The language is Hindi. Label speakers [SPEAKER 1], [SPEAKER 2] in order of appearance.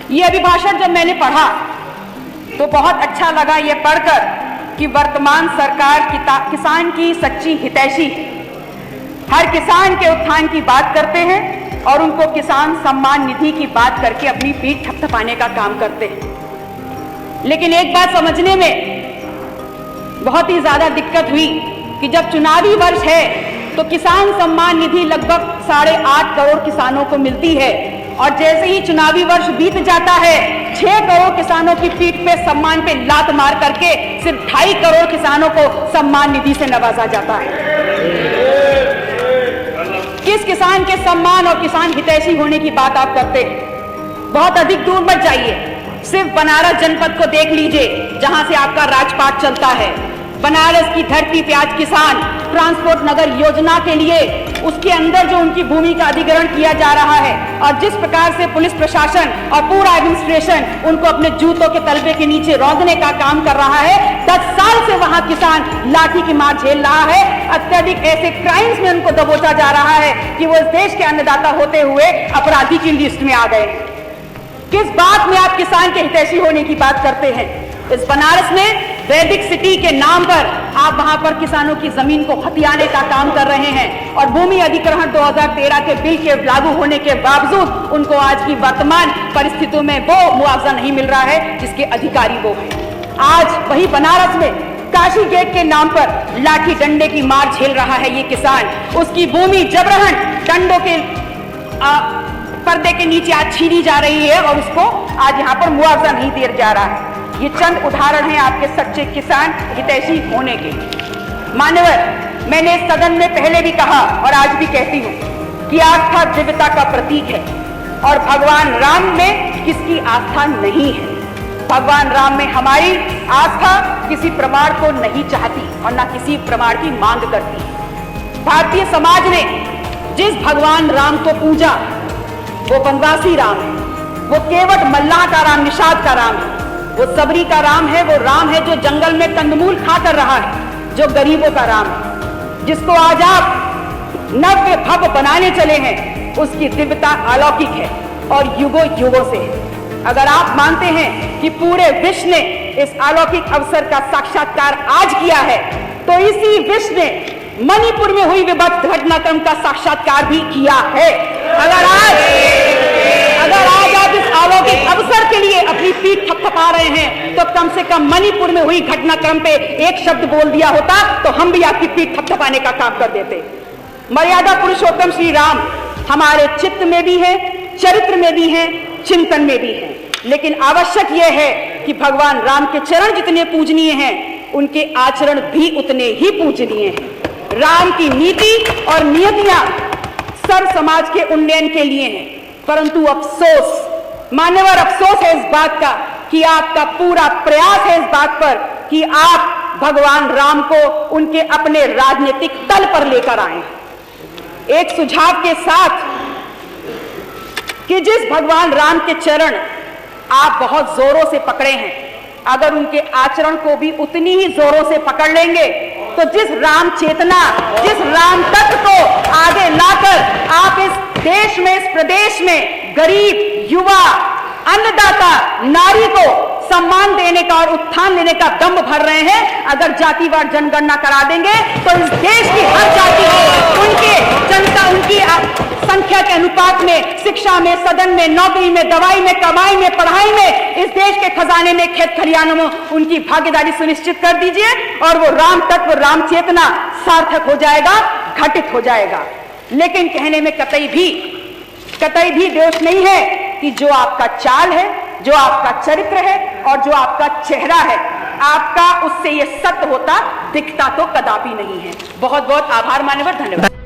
[SPEAKER 1] ये अभिभाषण जब मैंने पढ़ा तो बहुत अच्छा लगा ये पढ़कर कि वर्तमान सरकार किसान की सच्ची हितैषी, हर किसान के उत्थान की बात करते हैं और उनको किसान सम्मान निधि की बात करके अपनी पीठ थपथपाने का काम करते हैं। लेकिन एक बात समझने में बहुत ही ज्यादा दिक्कत हुई कि जब चुनावी वर्ष है तो किसान सम्मान निधि लगभग 8.5 करोड़ किसानों को मिलती है और जैसे ही चुनावी वर्ष बीत जाता है 6 करोड़ किसानों की पीठ पे सम्मान पे लात मार करके सिर्फ 2.5 करोड़ किसानों को सम्मान निधि से नवाजा जाता है। किस किसान के सम्मान और किसान हितैषी होने की बात आप करते हैं? बहुत अधिक दूर मत जाइए, सिर्फ बनारस जनपद को देख लीजिए जहां से आपका राजपाट चलता है। बनारस की धरती पे आज किसान ट्रांसपोर्ट नगर योजना के लिए उसके अंदर जो उनकी भूमि का अधिग्रहण किया जा रहा है और जिस प्रकार से पुलिस प्रशासन और पूरा एडमिनिस्ट्रेशन उनको अपने जूतों के तलबे के नीचे रौंदने का काम कर रहा है, 10 साल से वहां किसान लाठी की मार झेल रहा है। अत्यधिक ऐसे क्राइम्स में उनको दबोचा जा रहा है कि वो इस देश के अन्नदाता होते हुए अपराधी की लिस्ट में आ गए। किस बात में आप किसान के हितैषी होने की बात करते हैं? इस बनारस में वैदिक सिटी के नाम पर आप वहां पर किसानों की जमीन को हथियाने का काम कर रहे हैं और भूमि अधिग्रहण 2013 के बिल के लागू होने के बावजूद उनको आज की वर्तमान परिस्थितियों में वो मुआवजा नहीं मिल रहा है जिसके अधिकारी वो हैं। आज वही बनारस में काशी गेट के नाम पर लाठी डंडे की मार झेल रहा है ये किसान। उसकी भूमि जबरन डंडों के पर्दे के नीचे आज छीनी जा रही है और उसको आज यहाँ पर मुआवजा नहीं दिया जा रहा है। ये चंद उदाहरण हैं आपके सच्चे किसान हितैषी होने के। मान्यवर, मैंने सदन में पहले भी कहा और आज भी कहती हूँ कि आस्था दिव्यता का प्रतीक है और भगवान राम में किसकी आस्था नहीं है। भगवान राम में हमारी आस्था किसी प्रमाण को नहीं चाहती और ना किसी प्रमाण की मांग करती। भारतीय समाज ने जिस भगवान राम को पूजा वो वनवासी राम है, वो केवट मल्लाह का राम, निषाद का राम है, वो सबरी का राम है, वो राम है जो जंगल में कंदमूल खा कर रहा है, जो गरीबों का राम है, जिसको आज आप नव्य भव्य बनाने चले हैं। उसकी दिव्यता अलौकिक है और युगों युगों से है। अगर आप मानते हैं कि पूरे विश्व ने इस अलौकिक अवसर का साक्षात्कार आज किया है तो इसी विश्व ने मणिपुर में हुई विभत्स घटनाक्रम का साक्षात्कार भी किया है। अगर आज आप इस अलौकिक अवसर के लिए अपनी पीठ थपथपा रहे हैं तो कम से कम मणिपुर में हुई घटनाक्रम पे एक शब्द बोल दिया होता तो हम भी आपकी पीठ थपथपाने का काम कर देते। मर्यादा पुरुषोत्तम श्री राम हमारे चित्त में भी है, चरित्र में भी है, चिंतन में भी है, लेकिन आवश्यक यह है कि भगवान राम के चरण जितने पूजनीय हैं उनके आचरण भी उतने ही पूजनीय हैं। राम की नीति और नियतियां सर्व समाज के उन्नयन के लिए हैं, परंतु अफसोस, मान्यवर अफसोस है इस बात का कि आपका पूरा प्रयास है इस बात पर कि आप भगवान राम को उनके अपने राजनीतिक तल पर लेकर आए। एक सुझाव के साथ कि जिस भगवान राम के चरण आप बहुत जोरों से पकड़े हैं, अगर उनके आचरण को भी उतनी ही जोरों से पकड़ लेंगे तो जिस राम चेतना, जिस राम तत्व को आगे लाकर आप इस देश में, इस प्रदेश में गरीब, युवा, अन्नदाता, नारी को सम्मान देने का और उत्थान देने का दम भर रहे हैं, अगर जातिवार जनगणना करा देंगे तो इस देश की हर जाति को उनके जनता, उनकी संख्या के अनुपात में, शिक्षा में, सदन में, नौकरी में, दवाई में, कमाई में, पढ़ाई में, इस देश के खजाने में, खेत खलिहानों में उनकी भागीदारी सुनिश्चित कर दीजिए और वो राम तत्व, राम चेतना सार्थक हो जाएगा, घटित हो जाएगा। लेकिन कहने में कतई भी दोष नहीं है कि जो आपका चाल है, जो आपका चरित्र है और जो आपका चेहरा है, आपका उससे ये सत्य होता दिखता तो कदापि नहीं है। बहुत बहुत आभार मान्यवर, धन्यवाद।